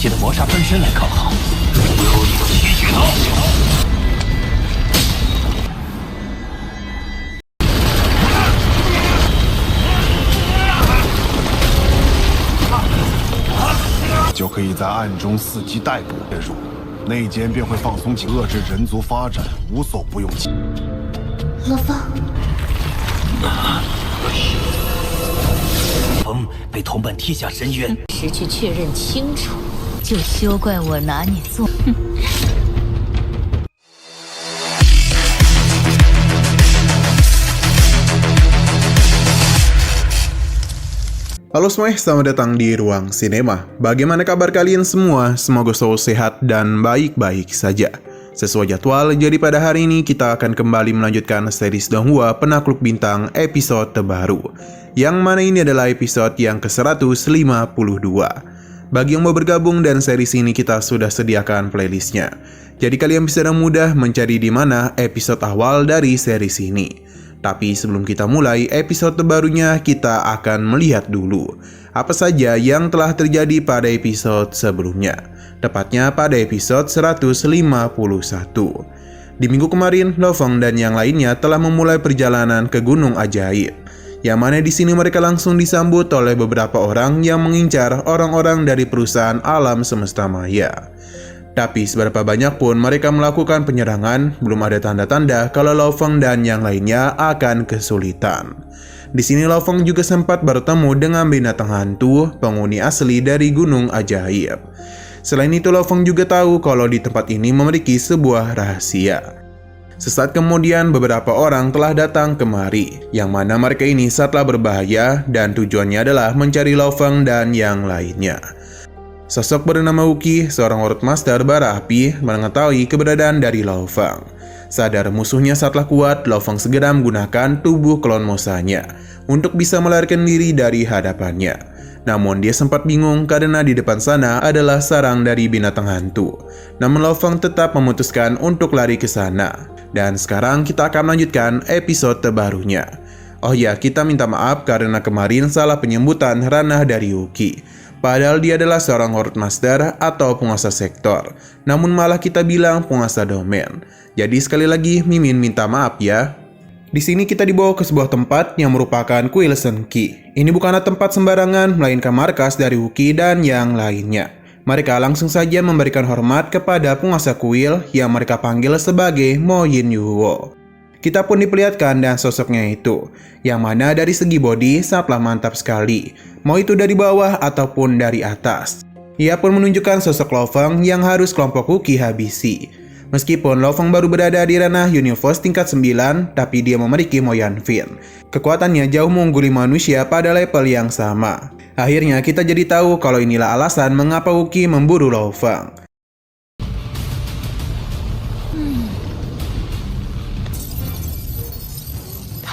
的磨砂分身来靠好。幽灵吸血刀。就可以在暗中伺机逮捕介入，内奸便会放松警，遏制人族发展，无所不用其。罗峰，风被同伴踢下深渊，时去确认清楚，就休怪我拿你做。Halo semuanya, selamat datang di Ruang Sinema. Bagaimana kabar kalian semua? Semoga selalu sehat dan baik-baik saja. Sesuai jadwal, jadi pada hari ini kita akan kembali melanjutkan series Donghua Penakluk Bintang episode terbaru. Yang mana ini adalah episode yang ke-152. Bagi yang mau bergabung dan series ini kita sudah sediakan playlistnya. Jadi kalian bisa dengan mudah mencari di mana episode awal dari series ini. Tapi sebelum kita mulai episode terbarunya, kita akan melihat dulu apa saja yang telah terjadi pada episode sebelumnya, tepatnya pada episode 151. Di minggu kemarin, Lo Feng dan yang lainnya telah memulai perjalanan ke Gunung Ajaib, yang mana di sini mereka langsung disambut oleh beberapa orang yang mengincar orang-orang dari perusahaan alam semesta maya. Tapi seberapa banyak pun mereka melakukan penyerangan, belum ada tanda-tanda kalau Lo Feng dan yang lainnya akan kesulitan. Di sini Lo Feng juga sempat bertemu dengan binatang hantu, penghuni asli dari Gunung Ajaib. Selain itu, Lo Feng juga tahu kalau di tempat ini memiliki sebuah rahasia. Sesaat kemudian beberapa orang telah datang kemari, yang mana mereka ini sangatlah berbahaya dan tujuannya adalah mencari Lo Feng dan yang lainnya. Sosok bernama Uki, seorang World Master bara api, mengetahui keberadaan dari Lo Feng. Sadar musuhnya sangatlah kuat, Lo Feng segera menggunakan tubuh klon Mosanya untuk bisa melarikan diri dari hadapannya. Namun dia sempat bingung karena di depan sana adalah sarang dari binatang hantu. Namun Lo Feng tetap memutuskan untuk lari ke sana. Dan sekarang kita akan melanjutkan episode terbarunya. Oh ya, kita minta maaf karena kemarin salah penyebutan ranah dari Uki. Padahal dia adalah seorang Horde Master atau penguasa sektor. Namun malah kita bilang penguasa domain. Jadi sekali lagi Mimin minta maaf ya. Di sini kita dibawa ke sebuah tempat yang merupakan kuil Senki. Ini bukanlah tempat sembarangan, melainkan markas dari Uki dan yang lainnya. Mereka langsung saja memberikan hormat kepada penguasa kuil yang mereka panggil sebagai Mo Yin Yuwo. Kita pun diperlihatkan dan sosoknya itu, yang mana dari segi body sangatlah mantap sekali, mau itu dari bawah ataupun dari atas. Ia pun menunjukkan sosok Lo Feng yang harus kelompok Uki habisi. Meskipun Lo Feng baru berada di ranah Universe tingkat 9, tapi dia memiliki Mo Yanfin. Kekuatannya jauh mengungguli manusia pada level yang sama. Akhirnya kita jadi tahu kalau inilah alasan mengapa Uki memburu Lo Feng.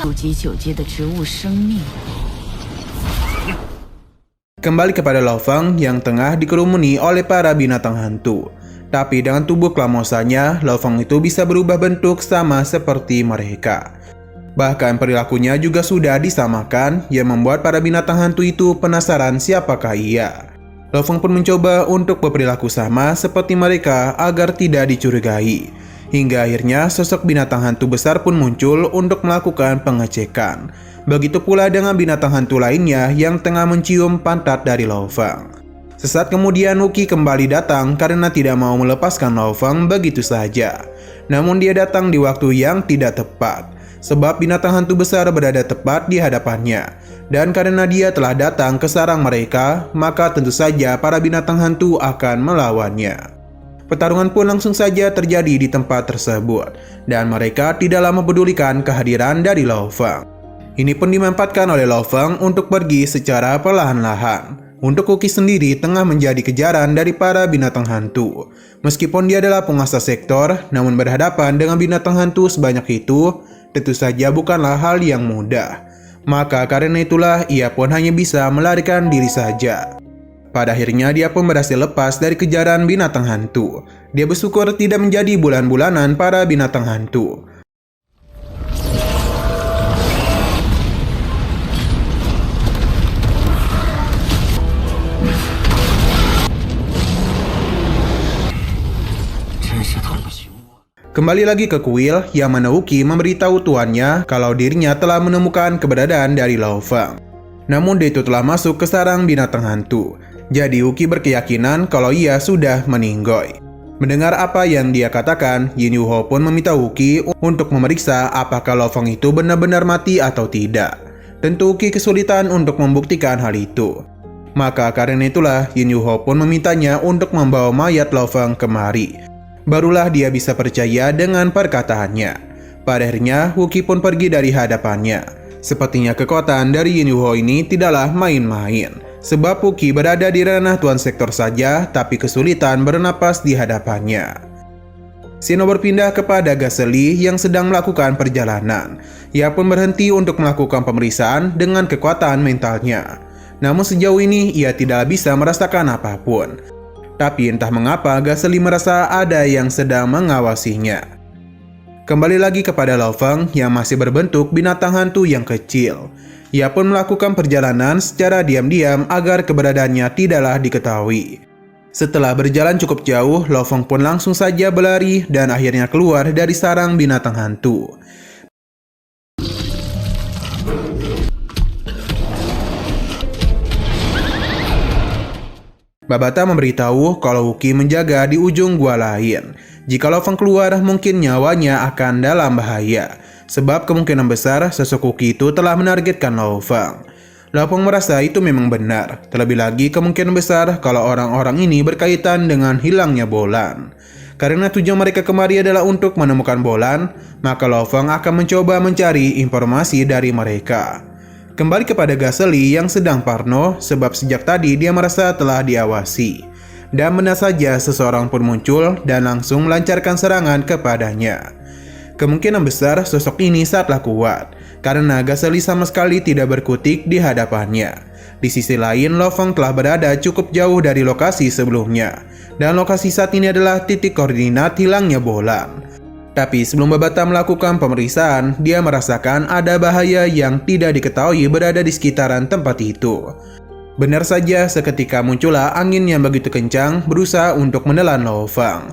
9级9阶的植物生命。 Kembali kepada Lo Feng yang tengah dikerumuni oleh para binatang hantu. Tapi dengan tubuh klamosanya, Lo Feng itu bisa berubah bentuk sama seperti mereka. Bahkan perilakunya juga sudah disamakan, yang membuat para binatang hantu itu penasaran siapakah ia. Lo Feng pun mencoba untuk berperilaku sama seperti mereka agar tidak dicurigai. Hingga akhirnya sosok binatang hantu besar pun muncul untuk melakukan pengecekan. Begitu pula dengan binatang hantu lainnya yang tengah mencium pantat dari Lo Feng. Sesaat kemudian Uki kembali datang karena tidak mau melepaskan Lo Feng begitu saja. Namun dia datang di waktu yang tidak tepat, sebab binatang hantu besar berada tepat di hadapannya. Dan karena dia telah datang ke sarang mereka, maka tentu saja para binatang hantu akan melawannya. Pertarungan pun langsung saja terjadi di tempat tersebut, dan mereka tidak lama pedulikan kehadiran dari Lo Feng. Ini pun dimanfaatkan oleh Lo Feng untuk pergi secara perlahan-lahan. Untuk Uki sendiri tengah menjadi kejaran dari para binatang hantu. Meskipun dia adalah penguasa sektor, namun berhadapan dengan binatang hantu sebanyak itu, tentu saja bukanlah hal yang mudah. Maka karena itulah ia pun hanya bisa melarikan diri saja. Pada akhirnya dia pun berhasil lepas dari kejaran binatang hantu. Dia bersyukur tidak menjadi bulan-bulanan para binatang hantu. Kembali lagi ke kuil, yang mana Uki memberitahu tuannya kalau dirinya telah menemukan keberadaan dari Lao Feng. Namun dia itu telah masuk ke sarang binatang hantu. Jadi Uki berkeyakinan kalau ia sudah meninggoy. Mendengar apa yang dia katakan, Yin Yuho pun meminta Uki untuk memeriksa apakah Lao Feng itu benar-benar mati atau tidak. Tentu Uki kesulitan untuk membuktikan hal itu. Maka karena itulah Yin Yuho pun memintanya untuk membawa mayat Lao Feng kemari. Barulah dia bisa percaya dengan perkataannya. Pada akhirnya, Uki pun pergi dari hadapannya. Sepertinya kekuatan dari Yin Yuho ini tidaklah main-main. Sebab Uki berada di ranah Tuan Sektor saja, tapi kesulitan bernapas di hadapannya. Shino berpindah kepada Gaseli yang sedang melakukan perjalanan. Ia pun berhenti untuk melakukan pemeriksaan dengan kekuatan mentalnya. Namun sejauh ini ia tidak bisa merasakan apapun. Tapi entah mengapa Gaseli merasa ada yang sedang mengawasinya. Kembali lagi kepada Lao Feng yang masih berbentuk binatang hantu yang kecil. Ia pun melakukan perjalanan secara diam-diam agar keberadaannya tidaklah diketahui. Setelah berjalan cukup jauh, Lao Feng pun langsung saja berlari dan akhirnya keluar dari sarang binatang hantu. Babata memberitahu kalau Uki menjaga di ujung gua lain. Jika Lao Feng keluar, mungkin nyawanya akan dalam bahaya. Sebab kemungkinan besar sosok Uki itu telah menargetkan Lao Feng. Lao Feng merasa itu memang benar. Terlebih lagi kemungkinan besar kalau orang-orang ini berkaitan dengan hilangnya Bolan. Karena tujuan mereka kemari adalah untuk menemukan Bolan, maka Lao Feng akan mencoba mencari informasi dari mereka. Kembali kepada Gaseli yang sedang parno, sebab sejak tadi dia merasa telah diawasi. Dan benar saja seseorang pun muncul dan langsung melancarkan serangan kepadanya. Kemungkinan besar sosok ini sangatlah kuat, karena Gaseli sama sekali tidak berkutik di hadapannya. Di sisi lain, Lao Feng telah berada cukup jauh dari lokasi sebelumnya. Dan lokasi saat ini adalah titik koordinat hilangnya Bolan. Tapi sebelum Babata melakukan pemeriksaan, dia merasakan ada bahaya yang tidak diketahui berada di sekitaran tempat itu. Benar saja, seketika muncullah angin yang begitu kencang berusaha untuk menelan Lao Feng.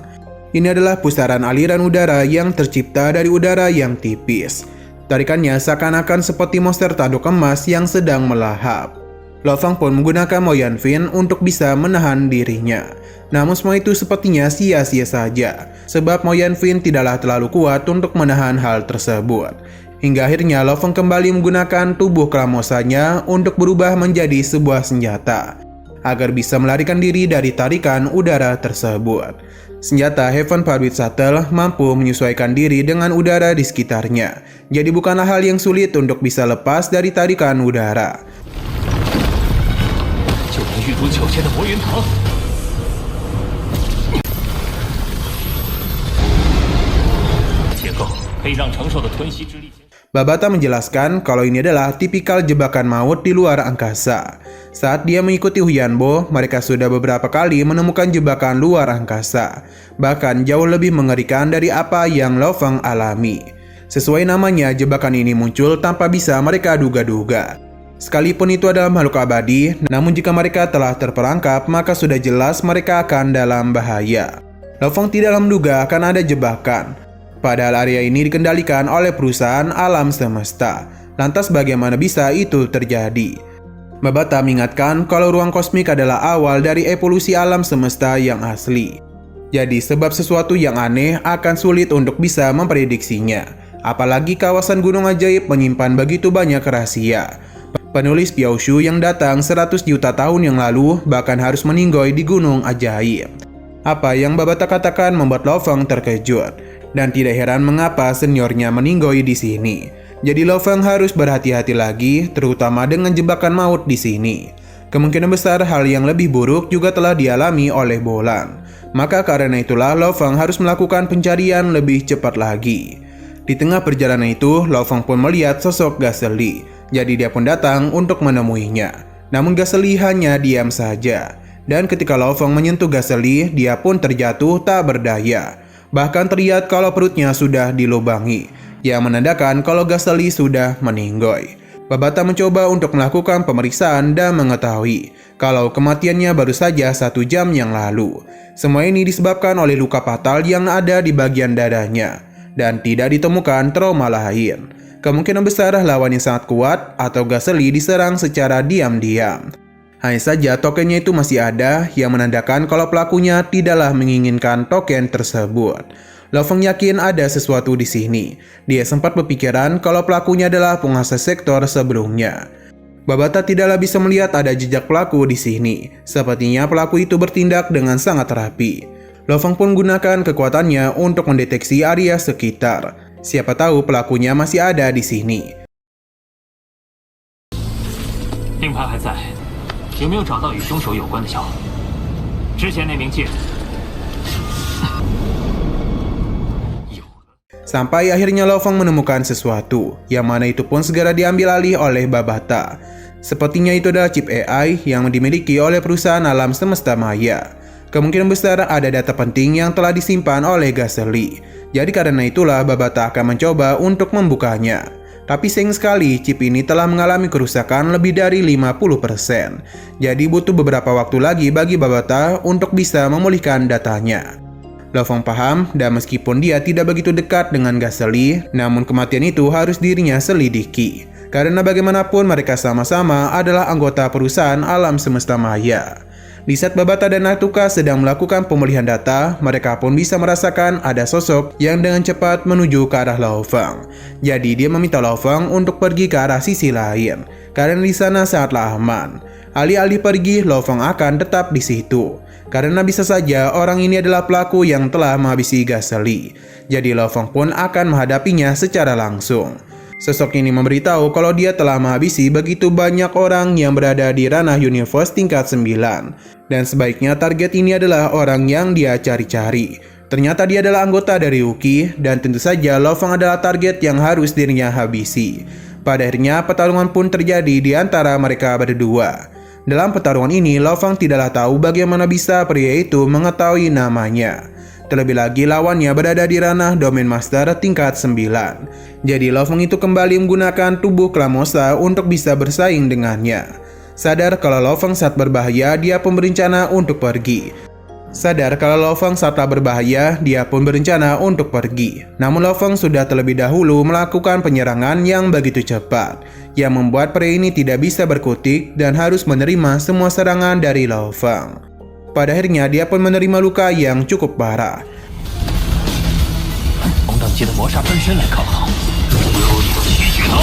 Ini adalah pusaran aliran udara yang tercipta dari udara yang tipis. Tarikannya seakan-akan seperti monster tanduk emas yang sedang melahap. Lao Feng pun menggunakan Mo Yanfin untuk bisa menahan dirinya. Namun semua itu sepertinya sia-sia saja, sebab Mo Yanfin tidaklah terlalu kuat untuk menahan hal tersebut. Hingga akhirnya Lao Feng kembali menggunakan tubuh keramosanya untuk berubah menjadi sebuah senjata, agar bisa melarikan diri dari tarikan udara tersebut. Senjata Heaven Farbit Shuttle mampu menyesuaikan diri dengan udara di sekitarnya, jadi bukanlah hal yang sulit untuk bisa lepas dari tarikan udara. Babata menjelaskan kalau ini adalah tipikal jebakan maut di luar angkasa. Saat dia mengikuti Huyanbo, mereka sudah beberapa kali menemukan jebakan luar angkasa, bahkan jauh lebih mengerikan dari apa yang Lao Feng alami. Sesuai namanya, jebakan ini muncul tanpa bisa mereka duga-duga. Sekalipun itu adalah makhluk abadi, namun jika mereka telah terperangkap, maka sudah jelas mereka akan dalam bahaya. Lao Feng tidak menduga akan ada jebakan. Padahal area ini dikendalikan oleh perusahaan alam semesta. Lantas bagaimana bisa itu terjadi? Babata mengingatkan kalau ruang kosmik adalah awal dari evolusi alam semesta yang asli. Jadi sebab sesuatu yang aneh akan sulit untuk bisa memprediksinya. Apalagi kawasan gunung ajaib menyimpan begitu banyak rahasia. Penulis Piaoshu yang datang 100 juta tahun yang lalu bahkan harus meninggoy di gunung ajaib. Apa yang Babata katakan membuat Lao Feng terkejut. Dan tidak heran mengapa seniornya meninggoy di sini. Jadi Lao Feng harus berhati-hati lagi, terutama dengan jebakan maut di sini. Kemungkinan besar hal yang lebih buruk juga telah dialami oleh Bolan. Maka karena itulah Lao Feng harus melakukan pencarian lebih cepat lagi. Di tengah perjalanan itu, Lao Feng pun melihat sosok Gaseli. Jadi dia pun datang untuk menemuinya. Namun Gaseli hanya diam saja. Dan ketika Lao Feng menyentuh Gaseli, dia pun terjatuh tak berdaya. Bahkan terlihat kalau perutnya sudah dilubangi, yang menandakan kalau Gaseli sudah meninggoy. Babata mencoba untuk melakukan pemeriksaan dan mengetahui kalau kematiannya baru saja 1 jam yang lalu. Semua ini disebabkan oleh luka fatal yang ada di bagian dadanya dan tidak ditemukan trauma lain. Kemungkinan besar lawan yang sangat kuat atau Gasly diserang secara diam-diam. Hanya saja tokennya itu masih ada yang menandakan kalau pelakunya tidaklah menginginkan token tersebut. Lo Feng yakin ada sesuatu di sini. Dia sempat berpikiran kalau pelakunya adalah penguasa sektor sebelumnya. Babata tidaklah bisa melihat ada jejak pelaku di sini. Sepertinya pelaku itu bertindak dengan sangat rapi. Lo Feng pun gunakan kekuatannya untuk mendeteksi area sekitar. Siapa tahu pelakunya masih ada di sini. 令牌还在，有没有找到与凶手有关的小号？之前那名戒指。 Sampai akhirnya Lo Feng menemukan sesuatu, yang mana itu pun segera diambil alih oleh Babata. Sepertinya itu adalah chip AI yang dimiliki oleh perusahaan alam semesta maya. Kemungkinan besar ada data penting yang telah disimpan oleh Gasly. Jadi karena itulah Babata akan mencoba untuk membukanya. Tapi sayang sekali chip ini telah mengalami kerusakan lebih dari 50%. Jadi butuh beberapa waktu lagi bagi Babata untuk bisa memulihkan datanya. Lo Feng paham, dan meskipun dia tidak begitu dekat dengan Gasly, namun kematian itu harus dirinya selidiki. Karena bagaimanapun mereka sama-sama adalah anggota perusahaan alam semesta maya. Di saat Babata dan Natuka sedang melakukan pemulihan data, mereka pun bisa merasakan ada sosok yang dengan cepat menuju ke arah Lo Feng. Jadi dia meminta Lo Feng untuk pergi ke arah sisi lain, karena di sana sangatlah aman. Alih-alih pergi, Lo Feng akan tetap di situ. Karena bisa saja orang ini adalah pelaku yang telah menghabisi Gasly. Jadi Lo Feng pun akan menghadapinya secara langsung. Sosok ini memberitahu kalau dia telah menghabisi begitu banyak orang yang berada di ranah universe tingkat 9. Dan sebaiknya target ini adalah orang yang dia cari-cari. Ternyata dia adalah anggota dari Uki, dan tentu saja Lo Feng adalah target yang harus dirinya habisi. Pada akhirnya pertarungan pun terjadi di antara mereka berdua. Dalam pertarungan ini, Lo Feng tidaklah tahu bagaimana bisa pria itu mengetahui namanya. Terlebih lagi lawannya berada di ranah Domain Master tingkat 9. Jadi Lo Feng itu kembali menggunakan tubuh Klamosa untuk bisa bersaing dengannya. Sadar kalau Lo Feng saat berbahaya, dia pun berencana untuk pergi. Namun Lo Feng sudah terlebih dahulu melakukan penyerangan yang begitu cepat, yang membuat pria ini tidak bisa berkutik dan harus menerima semua serangan dari Lo Feng. Pada akhirnya dia pun menerima luka yang cukup parah. 同等级的魔煞分身来抗衡，幽灵七血刀。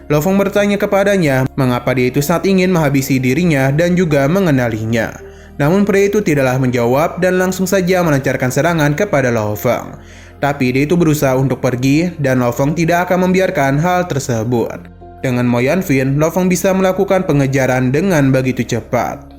Lo Feng bertanya kepadanya mengapa dia itu sangat ingin menghabisi dirinya dan juga mengenalinya. Namun pria itu tidaklah menjawab dan langsung saja melancarkan serangan kepada Lo Feng. Tapi dia itu berusaha untuk pergi dan Lo Feng tidak akan membiarkan hal tersebut. Dengan Mo Yanfin, Lo Feng bisa melakukan pengejaran dengan begitu cepat.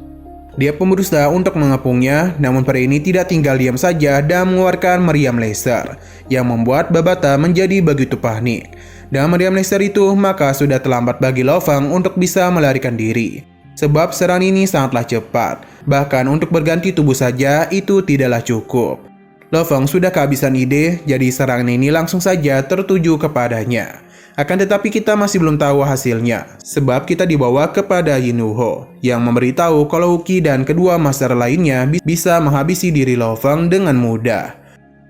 Dia pun berusaha untuk mengepungnya, namun pria ini tidak tinggal diam saja dan mengeluarkan meriam laser, yang membuat Babata menjadi begitu panik. Dengan meriam laser itu, maka sudah terlambat bagi Lo Feng untuk bisa melarikan diri. Sebab serangan ini sangatlah cepat, bahkan untuk berganti tubuh saja itu tidaklah cukup. Lo Feng sudah kehabisan ide, jadi serangan ini langsung saja tertuju kepadanya. Akan tetapi kita masih belum tahu hasilnya, sebab kita dibawa kepada Yinuho, yang memberitahu kalau Uki dan kedua master lainnya bisa menghabisi diri Lo Feng dengan mudah.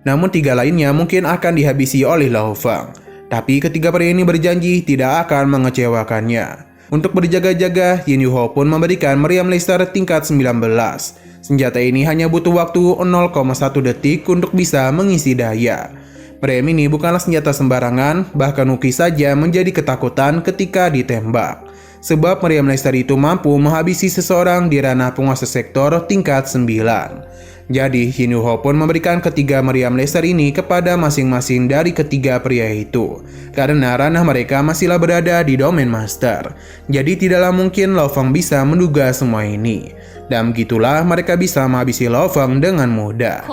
Namun 3 lainnya mungkin akan dihabisi oleh Lo Feng. Tapi ketiga pria ini berjanji tidak akan mengecewakannya. Untuk berjaga-jaga, Yinuho pun memberikan meriam laser tingkat 19. Senjata ini hanya butuh waktu 0,1 detik untuk bisa mengisi daya. Meriam ini bukanlah senjata sembarangan, bahkan Uki saja menjadi ketakutan ketika ditembak. Sebab meriam laser itu mampu menghabisi seseorang di ranah penguasa sektor tingkat 9. Jadi Yinuho pun memberikan ketiga meriam laser ini kepada masing-masing dari ketiga pria itu. Karena ranah mereka masihlah berada di Domain Master. Jadi tidaklah mungkin Lo Feng bisa menduga semua ini. Dan begitulah mereka bisa menghabisi Lo Feng dengan mudah.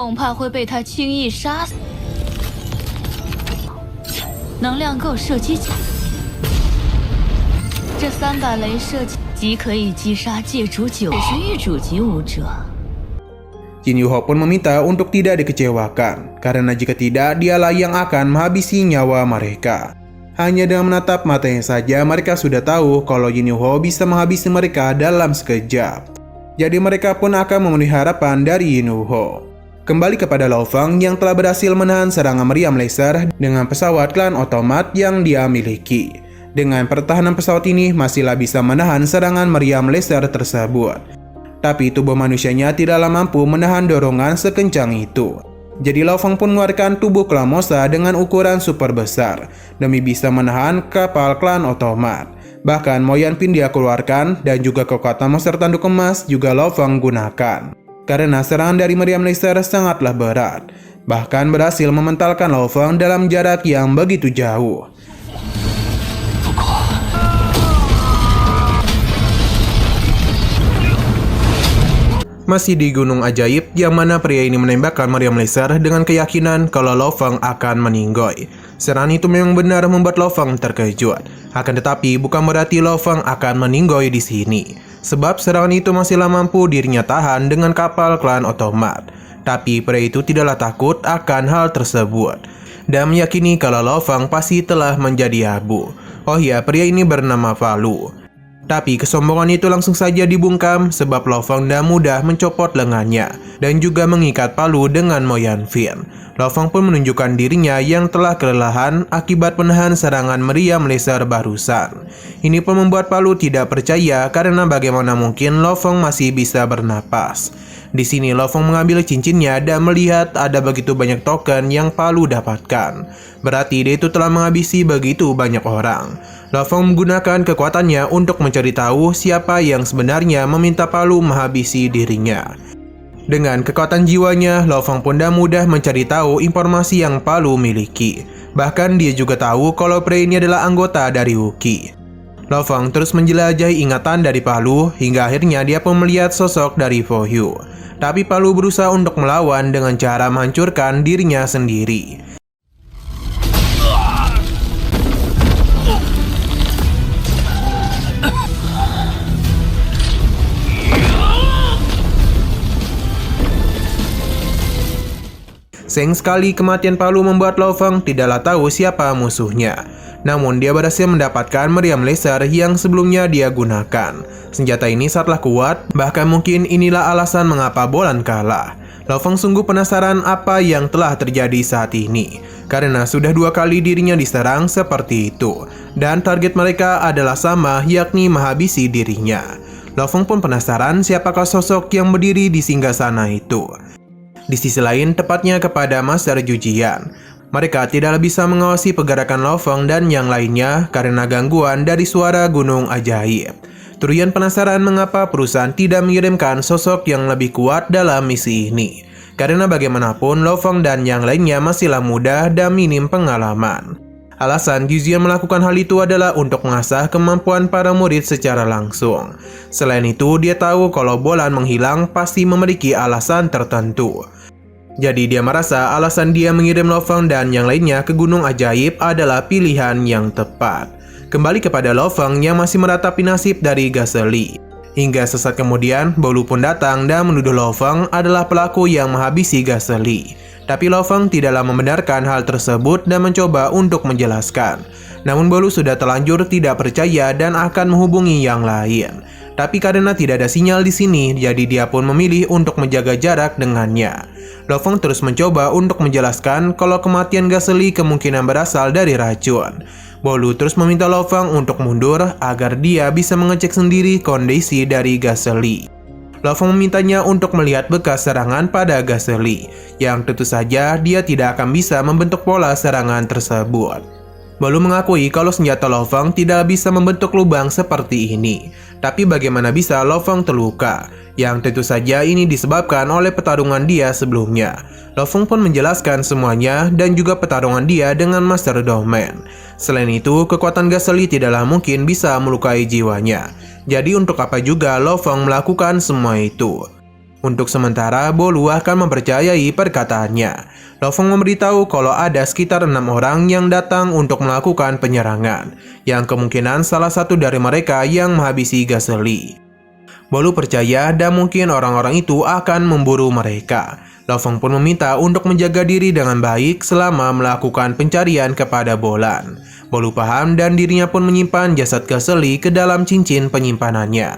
能量够射击这3把镭射即可以击杀界主9是域主级武者。Jin Yuho pun meminta untuk tidak dikecewakan, karena jika tidak dialah yang akan menghabisi nyawa mereka. Hanya dengan menatap matanya saja mereka sudah tahu kalau Jin Yuho bisa menghabisi mereka dalam sekejap. Jadi mereka pun akan memenuhi harapan dari Jin Yuho. Kembali kepada Lo Fang yang telah berhasil menahan serangan meriam laser dengan pesawat klan otomat yang dia miliki. Dengan pertahanan pesawat ini masihlah bisa menahan serangan meriam laser tersebut. Tapi tubuh manusianya tidaklah mampu menahan dorongan sekencang itu. Jadi Lo Fang pun mengeluarkan tubuh klan Mosa dengan ukuran super besar demi bisa menahan kapal klan otomat. Bahkan Mo Yanping dia keluarkan dan juga kekuatan monster tanduk emas juga Lo Fang gunakan. Karena serangan dari meriam laser sangatlah berat, bahkan berhasil mementalkan Lo Fang dalam jarak yang begitu jauh. Masih di Gunung Ajaib, yang mana pria ini menembakkan meriam laser dengan keyakinan kalau Lo Fang akan meninggoy. Serangan itu memang benar membuat Lo Fang terkejut. Akan tetapi bukan berarti Lo Fang akan meninggoy di sini. Sebab serangan itu masihlah mampu dirinya tahan dengan kapal klan otomat. Tapi pria itu tidaklah takut akan hal tersebut dan meyakini kalau Lo Fang pasti telah menjadi abu. Oh ya, pria ini bernama Palu. Tapi kesombongan itu langsung saja dibungkam sebab Lo Fang dan mudah mencopot lengannya dan juga mengikat Palu dengan Mo Yanping. Lo Fang pun menunjukkan dirinya yang telah kelelahan akibat menahan serangan meriam laser barusan. Ini pun membuat Palu tidak percaya karena bagaimana mungkin Lo Fang masih bisa bernapas. Di sini Lo Fang mengambil cincinnya dan melihat ada begitu banyak token yang Palu dapatkan. Berarti dia itu telah menghabisi begitu banyak orang. Lo Fang menggunakan kekuatannya untuk mencari tahu siapa yang sebenarnya meminta Palu menghabisi dirinya. Dengan kekuatan jiwanya, Lo Fang pun dah mudah mencari tahu informasi yang Palu miliki. Bahkan dia juga tahu kalau pria ini adalah anggota dari Wookiee. Lo Fang terus menjelajahi ingatan dari Palu hingga akhirnya dia pun melihat sosok dari Fo Yu. Tapi Palu berusaha untuk melawan dengan cara menghancurkan dirinya sendiri. Sayang sekali kematian Palu membuat Lo Fang tidaklah tahu siapa musuhnya. Namun dia berhasil mendapatkan meriam laser yang sebelumnya dia gunakan. Senjata ini sangatlah kuat, bahkan mungkin inilah alasan mengapa Bolan kalah. Lo Fang sungguh penasaran apa yang telah terjadi saat ini, karena sudah 2 kali dirinya diserang seperti itu, dan target mereka adalah sama, yakni menghabisi dirinya. Lo Fang pun penasaran siapakah sosok yang berdiri di singgasana itu. Di sisi lain, tepatnya kepada Master Jujian. Mereka tidak bisa mengawasi pergerakan Lo Fang dan yang lainnya karena gangguan dari suara Gunung Ajaib. Turian penasaran mengapa perusahaan tidak mengirimkan sosok yang lebih kuat dalam misi ini. Karena bagaimanapun Lo Fang dan yang lainnya masihlah muda dan minim pengalaman. Alasan Jujian melakukan hal itu adalah untuk mengasah kemampuan para murid secara langsung. Selain itu, dia tahu kalau Bolan menghilang pasti memiliki alasan tertentu. Jadi dia merasa alasan dia mengirim Lo Fang dan yang lainnya ke Gunung Ajaib adalah pilihan yang tepat. Kembali kepada Lo Fang yang masih meratapi nasib dari Gasely. Hingga sesaat kemudian, Bolu pun datang dan menuduh Lo Fang adalah pelaku yang menghabisi Gasely. Tapi Lo Fang tidaklah membenarkan hal tersebut dan mencoba untuk menjelaskan. Namun Bolu sudah terlanjur tidak percaya dan akan menghubungi yang lain. Tapi karena tidak ada sinyal di sini, jadi dia pun memilih untuk menjaga jarak dengannya. Lo Fang terus mencoba untuk menjelaskan kalau kematian Gasely kemungkinan berasal dari racun. Bolu terus meminta Lo Fang untuk mundur agar dia bisa mengecek sendiri kondisi dari Gasely. Lo Fang memintanya untuk melihat bekas serangan pada Gasely, yang tentu saja dia tidak akan bisa membentuk pola serangan tersebut. Bolu mengakui kalau senjata Lo Fang tidak bisa membentuk lubang seperti ini. Tapi bagaimana bisa Lo Fang terluka? Yang tentu saja ini disebabkan oleh pertarungan dia sebelumnya. Lo Fang pun menjelaskan semuanya dan juga pertarungan dia dengan Master Domain. Selain itu, kekuatan Gasely tidaklah mungkin bisa melukai jiwanya. Jadi untuk apa juga Lo Fang melakukan semua itu? Untuk sementara, Bolu akan mempercayai perkataannya. Lo Fang memberitahu kalau ada sekitar 6 orang yang datang untuk melakukan penyerangan, yang kemungkinan salah satu dari mereka yang menghabisi Gasely. Bolu percaya dan mungkin orang-orang itu akan memburu mereka. Lo Feng pun meminta untuk menjaga diri dengan baik selama melakukan pencarian kepada Bolan. Bolu paham dan dirinya pun menyimpan jasad Gasely ke dalam cincin penyimpanannya.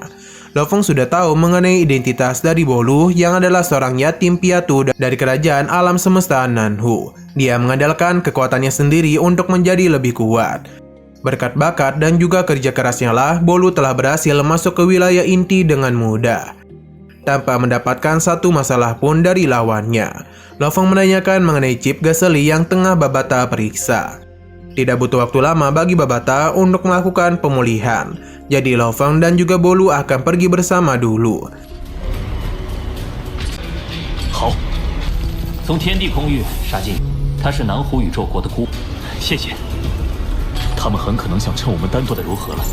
Lo Feng sudah tahu mengenai identitas dari Bolu yang adalah seorang yatim piatu dari kerajaan alam semesta Nanhu. Dia mengandalkan kekuatannya sendiri untuk menjadi lebih kuat. Berkat bakat dan juga kerja kerasnya lah, Bolu telah berhasil masuk ke wilayah inti dengan mudah, tanpa mendapatkan satu masalah pun dari lawannya. Lo Feng menanyakan mengenai chip Gasely yang tengah Babata periksa. Tidak butuh waktu lama bagi Babata untuk melakukan pemulihan, jadi Lo Feng dan juga Bolu akan pergi bersama dulu. 好，从天地空域杀进，他是南湖宇宙国的孤。谢谢。他们很可能想趁我们单独的柔和了。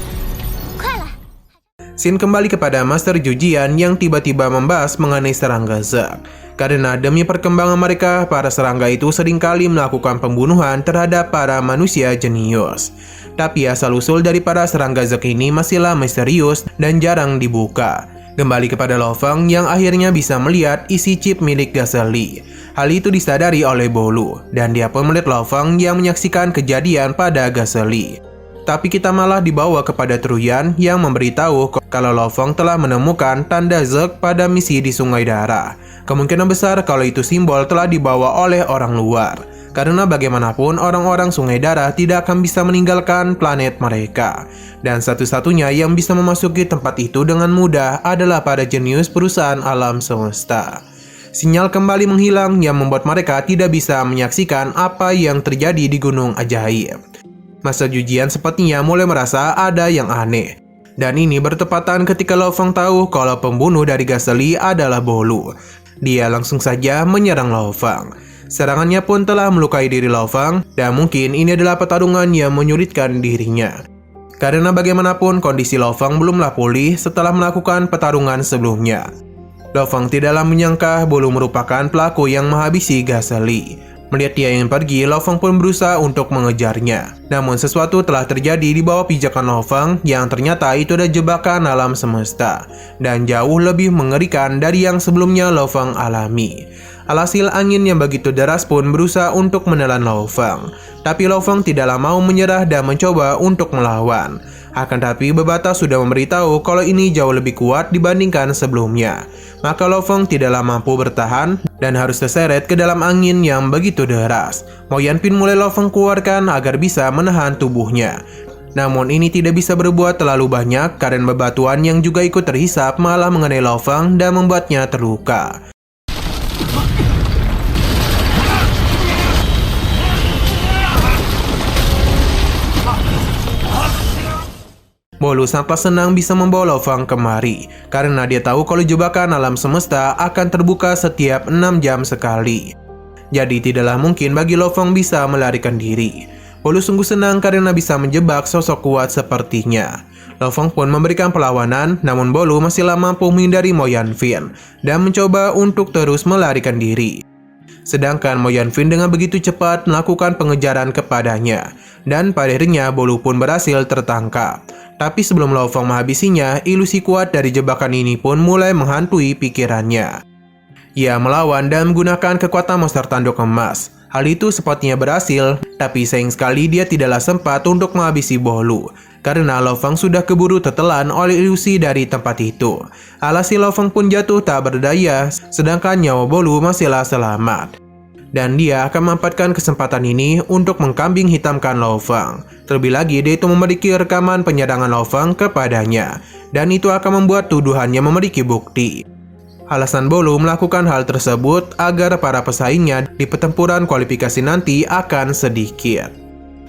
Scene kembali kepada Master Jujian yang tiba-tiba membahas mengenai serangga Zerg. Karena demi perkembangan mereka, para serangga itu seringkali melakukan pembunuhan terhadap para manusia jenius. Tapi asal-usul dari para serangga Zerg ini masihlah misterius dan jarang dibuka. Kembali kepada Lo Feng yang akhirnya bisa melihat isi chip milik Gasely. Hal itu disadari oleh Bolu, dan dia pun melihat Lo Feng yang menyaksikan kejadian pada Gasely. Tapi kita malah dibawa kepada Truyan yang memberitahu kalau Lo Feng telah menemukan tanda Zerg pada misi di Sungai Darah. Kemungkinan besar kalau itu simbol telah dibawa oleh orang luar. Karena bagaimanapun orang-orang Sungai Darah tidak akan bisa meninggalkan planet mereka. Dan satu-satunya yang bisa memasuki tempat itu dengan mudah adalah para jenius perusahaan alam semesta. Sinyal kembali menghilang yang membuat mereka tidak bisa menyaksikan apa yang terjadi di Gunung Ajaib. Master Jujian sepertinya mulai merasa ada yang aneh. Dan ini bertepatan ketika Lo Feng tahu kalau pembunuh dari Gasely adalah Bolu. Dia langsung saja menyerang Lo Feng. Serangannya pun telah melukai diri Lo Feng, dan mungkin ini adalah pertarungan yang menyulitkan dirinya. Karena bagaimanapun kondisi Lo Feng belumlah pulih setelah melakukan pertarungan sebelumnya. Lo Feng tidaklah menyangka Bolu merupakan pelaku yang menghabisi Gasely. Melihat dia ingin pergi, Lo Feng pun berusaha untuk mengejarnya. Namun sesuatu telah terjadi di bawah pijakan Lo Feng yang ternyata itu adalah jebakan alam semesta. Dan jauh lebih mengerikan dari yang sebelumnya Lo Feng alami. Alhasil angin yang begitu deras pun berusaha untuk menelan Lo Feng. Tapi Lo Feng tidaklah mau menyerah dan mencoba untuk melawan. Akan tapi Babata sudah memberitahu kalau ini jauh lebih kuat dibandingkan sebelumnya. Maka Lo Feng tidaklah mampu bertahan dan harus terseret ke dalam angin yang begitu deras. Mo Yanpin mulai Lo Feng keluarkan agar bisa menahan tubuhnya. Namun ini tidak bisa berbuat terlalu banyak karena bebatuan yang juga ikut terhisap malah mengenai Lo Feng dan membuatnya terluka. Bolu sangat senang bisa membawa Lo Feng kemari, karena dia tahu kalau jebakan alam semesta akan terbuka setiap 6 jam sekali. Jadi tidaklah mungkin bagi Lo Feng bisa melarikan diri. Bolu sungguh senang karena bisa menjebak sosok kuat sepertinya. Lo Feng pun memberikan perlawanan, namun Bolu masihlah mampu menghindari Mo Yanpin dan mencoba untuk terus melarikan diri. Sedangkan Mo Yanpin dengan begitu cepat melakukan pengejaran kepadanya, dan pada akhirnya Bolu pun berhasil tertangkap. Tapi sebelum Lo Feng menghabisinya, ilusi kuat dari jebakan ini pun mulai menghantui pikirannya. Ia melawan dan menggunakan kekuatan monster tanduk emas. Hal itu sepertinya berhasil, tapi sayang sekali dia tidaklah sempat untuk menghabisi Bolu. Karena Lo Feng sudah keburu tertelan oleh ilusi dari tempat itu. Alhasil Lo Feng pun jatuh tak berdaya, sedangkan nyawa Bolu masihlah selamat. Dan dia akan memanfaatkan kesempatan ini untuk mengkambing hitamkan Lo Feng. Terlebih lagi dia itu memiliki rekaman penyerangan Lo Feng kepadanya, dan itu akan membuat tuduhannya memiliki bukti. Alasan Bolu melakukan hal tersebut agar para pesaingnya di pertempuran kualifikasi nanti akan sedikit.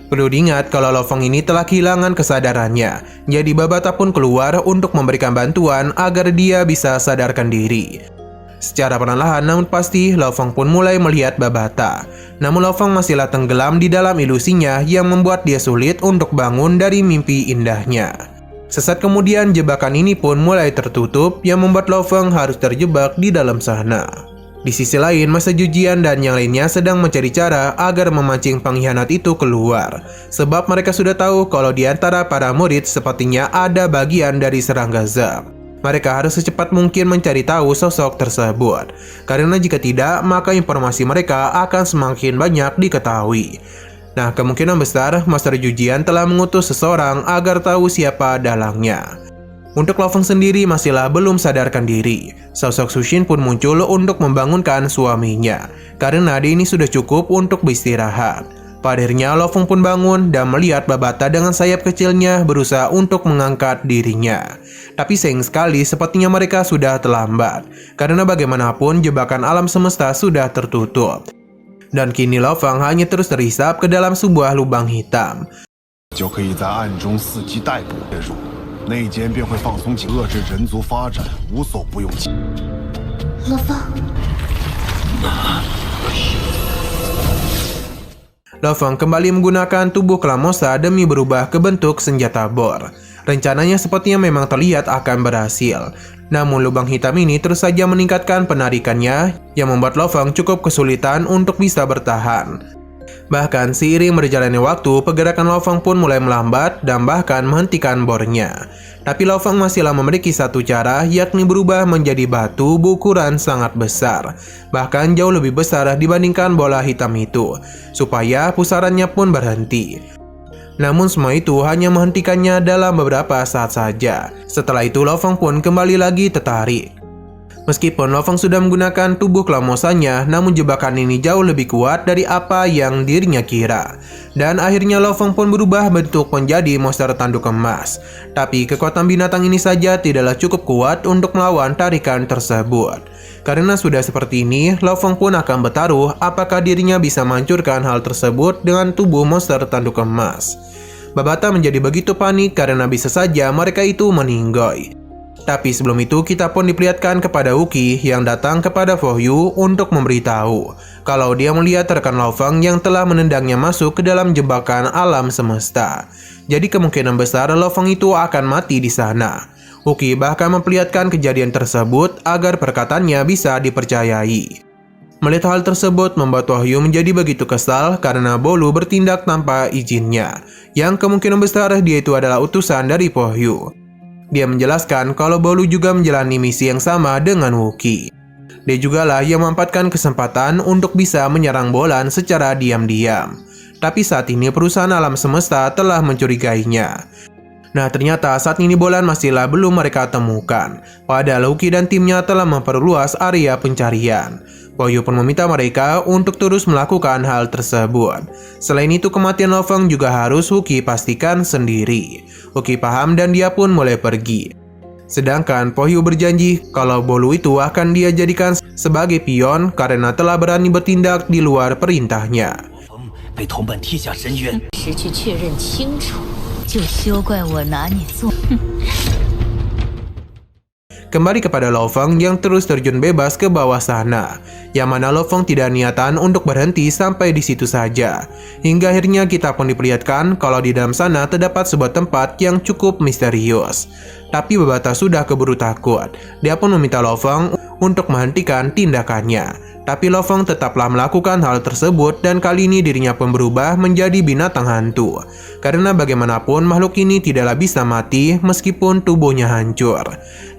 Perlu diingat kalau Lo Feng ini telah kehilangan kesadarannya, jadi Babata pun keluar untuk memberikan bantuan agar dia bisa sadarkan diri. Secara perlahan namun pasti, Lo Feng pun mulai melihat Babata. Namun Lo Feng masihlah tenggelam di dalam ilusinya yang membuat dia sulit untuk bangun dari mimpi indahnya. Sesaat kemudian jebakan ini pun mulai tertutup yang membuat Lo Feng harus terjebak di dalam sana. Di sisi lain, Master Jujian dan yang lainnya sedang mencari cara agar memancing pengkhianat itu keluar. Sebab mereka sudah tahu kalau di antara para murid sepertinya ada bagian dari serangga Zerg. Mereka harus secepat mungkin mencari tahu sosok tersebut, karena jika tidak, maka informasi mereka akan semakin banyak diketahui. Nah, kemungkinan besar Master Jujian telah mengutus seseorang agar tahu siapa dalangnya. Untuk Lo Feng sendiri masihlah belum sadarkan diri. Sosok Sushin pun muncul untuk membangunkan suaminya, karena dia ini sudah cukup untuk beristirahat. Pada akhirnya Lo Feng pun bangun dan melihat Babata dengan sayap kecilnya berusaha untuk mengangkat dirinya. Tapi sayang sekali sepertinya mereka sudah terlambat, karena bagaimanapun jebakan alam semesta sudah tertutup. Dan kini Lo Feng hanya terus terhisap ke dalam sebuah lubang hitam. 就可以在暗中伺机逮捕介入，内奸便会放松警遏制人族发展，无所不用其。罗峰， Lo Feng kembali menggunakan tubuh Klamosa demi berubah ke bentuk senjata bor. Rencananya sepertinya memang terlihat akan berhasil. Namun lubang hitam ini terus saja meningkatkan penarikannya yang membuat Lo Feng cukup kesulitan untuk bisa bertahan. Bahkan seiring berjalannya waktu, pergerakan Lo Feng pun mulai melambat dan bahkan menghentikan bornya. Tapi Lo Feng masihlah memiliki satu cara, yakni berubah menjadi batu berukuran sangat besar. Bahkan jauh lebih besar dibandingkan bola hitam itu, supaya pusarannya pun berhenti. Namun semua itu hanya menghentikannya dalam beberapa saat saja. Setelah itu Lo Feng pun kembali lagi tertarik. Meskipun Lo Feng sudah menggunakan tubuh Klamosanya, namun jebakan ini jauh lebih kuat dari apa yang dirinya kira. Dan akhirnya Lo Feng pun berubah bentuk menjadi monster tanduk emas. Tapi kekuatan binatang ini saja tidaklah cukup kuat untuk melawan tarikan tersebut. Karena sudah seperti ini, Lo Feng pun akan bertaruh apakah dirinya bisa menghancurkan hal tersebut dengan tubuh monster tanduk emas. Babata menjadi begitu panik karena bisa saja mereka itu meninggoy. Tapi sebelum itu kita pun diperlihatkan kepada Uki yang datang kepada Fohyu untuk memberitahu kalau dia melihat rekan Lo Feng yang telah menendangnya masuk ke dalam jebakan alam semesta. Jadi kemungkinan besar Lo Feng itu akan mati di sana. Uki bahkan memperlihatkan kejadian tersebut agar perkataannya bisa dipercayai. Melihat hal tersebut membuat Wahyu menjadi begitu kesal karena Bolu bertindak tanpa izinnya, yang kemungkinan besar dia itu adalah utusan dari Pohyu. Dia menjelaskan kalau Bolu juga menjalani misi yang sama dengan Wuki. Dia jugalah yang memanfaatkan kesempatan untuk bisa menyerang Bolan secara diam-diam. Tapi saat ini perusahaan alam semesta telah mencurigainya. Nah, ternyata saat ini Bolan masihlah belum mereka temukan. Padahal Wuki dan timnya telah memperluas area pencarian. Pohyu pun meminta mereka untuk terus melakukan hal tersebut. Selain itu, kematian Lo Feng juga harus Wuki pastikan sendiri. Wuki paham dan dia pun mulai pergi. Sedangkan Pohyu berjanji kalau Bolu itu akan dia jadikan sebagai pion karena telah berani bertindak di luar perintahnya. 被同伴踢下深渊， 时去确认清楚，就休怪我拿你做。 Kembali kepada Lo Feng yang terus terjun bebas ke bawah sana, yang mana Lo Feng tidak niatan untuk berhenti sampai di situ saja. Hingga akhirnya kita pun diperlihatkan kalau di dalam sana terdapat sebuah tempat yang cukup misterius. Tapi Babata sudah keburu takut. Dia pun meminta Lo Feng untuk menghentikan tindakannya. Tapi Lo Feng tetaplah melakukan hal tersebut dan kali ini dirinya pun berubah menjadi binatang hantu. Karena bagaimanapun makhluk ini tidaklah bisa mati meskipun tubuhnya hancur.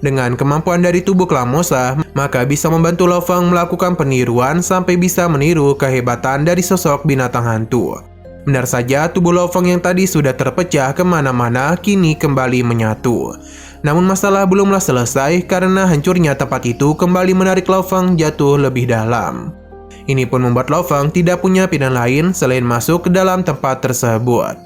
Dengan kemampuan dari tubuh Klamosa, maka bisa membantu Lo Feng melakukan peniruan sampai bisa meniru kehebatan dari sosok binatang hantu. Benar saja, tubuh Lo Feng yang tadi sudah terpecah kemana-mana kini kembali menyatu. Namun masalah belumlah selesai karena hancurnya tempat itu kembali menarik Lo Feng jatuh lebih dalam. Ini pun membuat Lo Feng tidak punya pilihan lain selain masuk ke dalam tempat tersebut.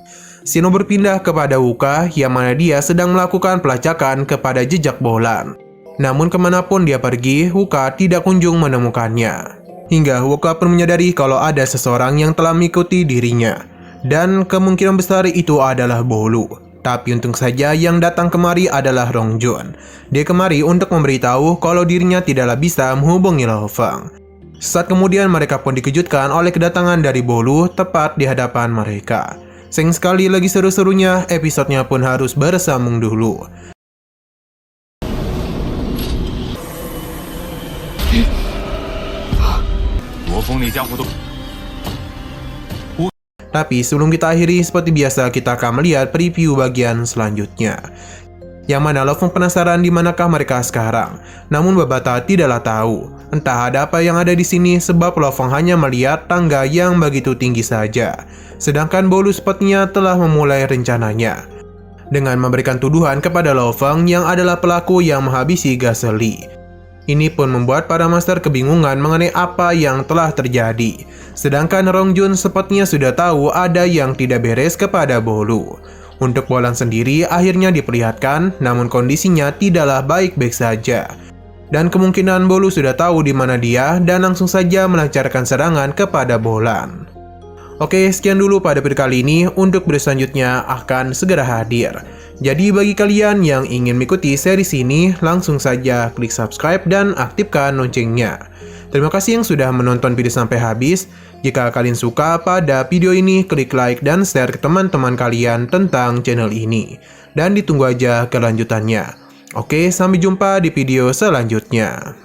Shino berpindah kepada Wuka yang mana dia sedang melakukan pelacakan kepada jejak Bolan. Namun kemanapun dia pergi, Wuka tidak kunjung menemukannya. Hingga Wuka pun menyadari kalau ada seseorang yang telah mengikuti dirinya. Dan kemungkinan besar itu adalah Bolu. Tapi untung saja yang datang kemari adalah Rongjun. Dia kemari untuk memberitahu kalau dirinya tidaklah bisa menghubungi Lo Feng. Saat kemudian mereka pun dikejutkan oleh kedatangan dari Bolu tepat di hadapan mereka. Sayang sekali lagi seru-serunya, episodenya pun harus bersambung dulu. Tapi sebelum kita akhiri, seperti biasa kita akan melihat preview bagian selanjutnya. Yang mana Lo Fong penasaran di manakah mereka sekarang. Namun Babata tidaklah tahu. Entah ada apa yang ada di sini sebab Lo Fong hanya melihat tangga yang begitu tinggi saja. Sedangkan Bolu sepertinya telah memulai rencananya dengan memberikan tuduhan kepada Lo Fong yang adalah pelaku yang menghabisi Gaseli. Ini pun membuat para master kebingungan mengenai apa yang telah terjadi. Sedangkan Rong Jun sepertinya sudah tahu ada yang tidak beres kepada Bolu. Untuk Bolan sendiri akhirnya diperlihatkan, namun kondisinya tidaklah baik-baik saja. Dan kemungkinan Bolu sudah tahu di mana dia dan langsung saja melancarkan serangan kepada Bolan. Oke, sekian dulu pada video kali ini. Untuk video selanjutnya akan segera hadir. Jadi bagi kalian yang ingin mengikuti series ini, langsung saja klik subscribe dan aktifkan loncengnya. Terima kasih yang sudah menonton video sampai habis. Jika kalian suka pada video ini, klik like dan share ke teman-teman kalian tentang channel ini. Dan ditunggu aja kelanjutannya. Oke, sampai jumpa di video selanjutnya.